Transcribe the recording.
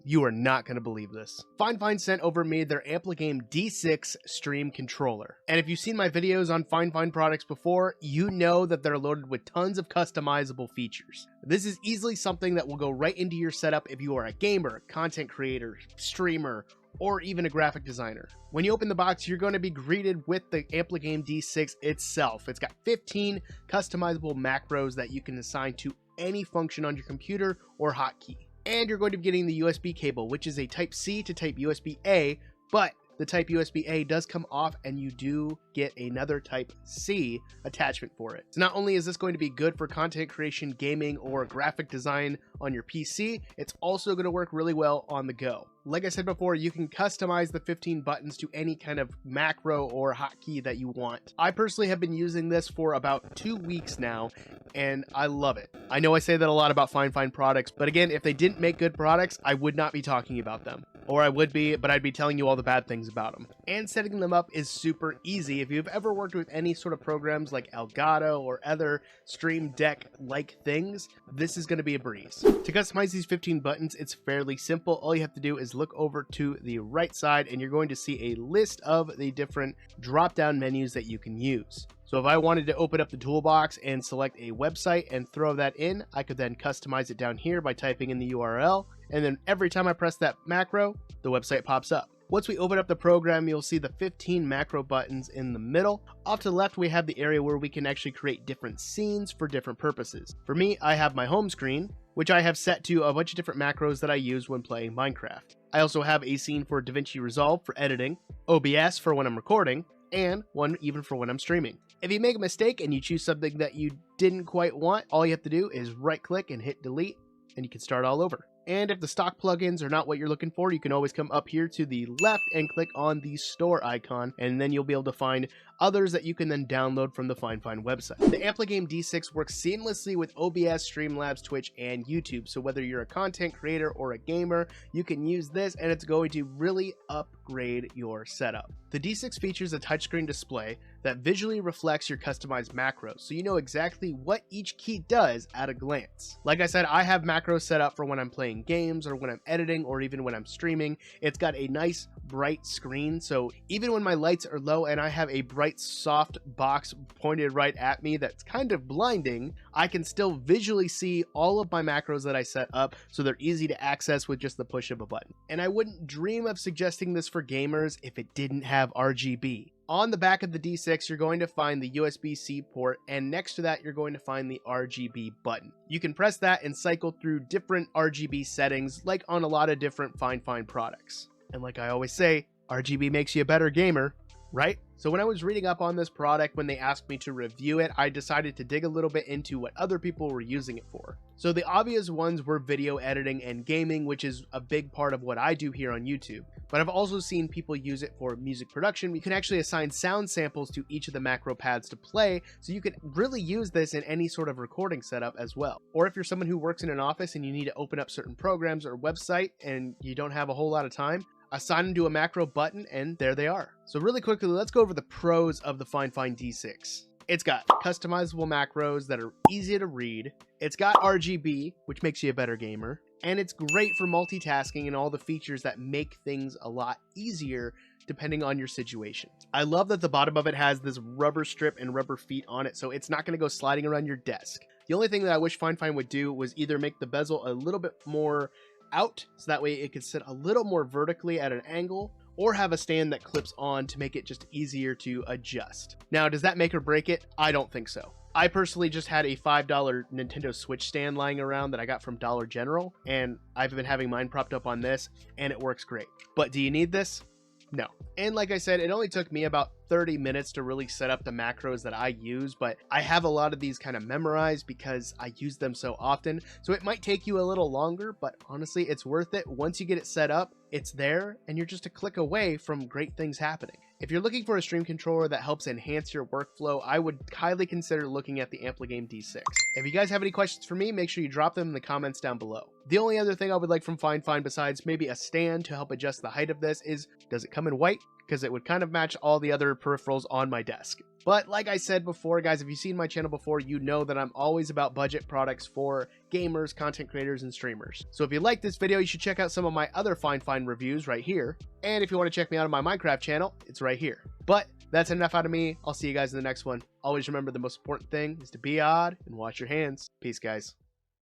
You are not going to believe this. Fifine sent over me their Ampligame D6 stream controller. And if you've seen my videos on Fifine products before, you know that they're loaded with tons of customizable features. This is easily something that will go right into your setup if you are a gamer, content creator, streamer, or even a graphic designer. When you open the box, you're going to be greeted with the Ampligame D6 itself. It's got 15 customizable macros that you can assign to any function on your computer or hotkey. And you're going to be getting the USB cable, which is a Type-C to Type USB-A, but the Type USB-A does come off and you do get another Type-C attachment for it. So not only is this going to be good for content creation, gaming, or graphic design on your PC, it's also going to work really well on the go. Like I said before, you can customize the 15 buttons to any kind of macro or hotkey that you want. I personally have been using this for about 2 weeks now, and I love it. I know I say that a lot about Fifine products, but again, if they didn't make good products, I would not be talking about them. Or I would be, but I'd be telling you all the bad things about them. And setting them up is super easy. If you've ever worked with any sort of programs like Elgato or other Stream Deck-like things, this is going to be a breeze. To customize these 15 buttons, it's fairly simple. All you have to do is look over to the right side and you're going to see a list of the different drop-down menus that you can use. So if I wanted to open up the toolbox and select a website and throw that in, I could then customize it down here by typing in the URL. And then every time I press that macro, the website pops up. Once we open up the program, you'll see the 15 macro buttons in the middle. Off to the left, we have the area where we can actually create different scenes for different purposes. For me, I have my home screen, which I have set to a bunch of different macros that I use when playing Minecraft. I also have a scene for DaVinci Resolve for editing, OBS for when I'm recording, and one even for when I'm streaming. If you make a mistake and you choose something that you didn't quite want, all you have to do is right-click and hit delete, and you can start all over. And if the stock plugins are not what you're looking for, you can always come up here to the left and click on the store icon, and then you'll be able to find others that you can then download from the Fifine website. The Ampligame D6 works seamlessly with OBS, Streamlabs, Twitch, and YouTube. So whether you're a content creator or a gamer, you can use this and it's going to really upgrade your setup. The D6 features a touchscreen display that visually reflects your customized macros, so you know exactly what each key does at a glance. Like I said, I have macros set up for when I'm playing games or when I'm editing or even when I'm streaming. It's got a nice bright screen, so even when my lights are low and I have a bright soft box pointed right at me that's kind of blinding, I can still visually see all of my macros that I set up, so they're easy to access with just the push of a button. And I wouldn't dream of suggesting this for gamers if it didn't have RGB. On the back of the D6, you're going to find the USB-C port, and next to that, you're going to find the RGB button. You can press that and cycle through different RGB settings, like on a lot of different Fifine products. And like I always say, RGB makes you a better gamer, right? So when I was reading up on this product, when they asked me to review it, I decided to dig a little bit into what other people were using it for. So the obvious ones were video editing and gaming, which is a big part of what I do here on YouTube. But I've also seen people use it for music production. You can actually assign sound samples to each of the macro pads to play, so you can really use this in any sort of recording setup as well. Or if you're someone who works in an office and you need to open up certain programs or website and you don't have a whole lot of time, assign them to a macro button and there they are. So really quickly, let's go over the pros of the Fifine D6. It's got customizable macros that are easy to read. It's got RGB, which makes you a better gamer. And it's great for multitasking and all the features that make things a lot easier depending on your situation. I love that the bottom of it has this rubber strip and rubber feet on it, so it's not going to go sliding around your desk. The only thing that I wish Fifine would do was either make the bezel a little bit more out, so that way it could sit a little more vertically at an angle, or have a stand that clips on to make it just easier to adjust. Now, does that make or break it? I don't think so. I personally just had a $5 Nintendo Switch stand lying around that I got from Dollar General, and I've been having mine propped up on this, and it works great. But do you need this? No. And like I said, it only took me about 30 minutes to really set up the macros that I use, but I have a lot of these kind of memorized because I use them so often. So it might take you a little longer, but honestly, it's worth it. Once you get it set up, it's there, and you're just a click away from great things happening. If you're looking for a stream controller that helps enhance your workflow, I would highly consider looking at the Ampligame D6. If you guys have any questions for me, make sure you drop them in the comments down below. The only other thing I would like from Fifine besides maybe a stand to help adjust the height of this is, does it come in white? Because it would kind of match all the other peripherals on my desk. But like I said before, guys, if you've seen my channel before, you know that I'm always about budget products for gamers, content creators, and streamers. So if you like this video, you should check out some of my other Fifine reviews right here. And if you want to check me out on my Minecraft channel, it's right here. But that's enough out of me. I'll see you guys in the next one. Always remember, the most important thing is to be odd and wash your hands. Peace, guys.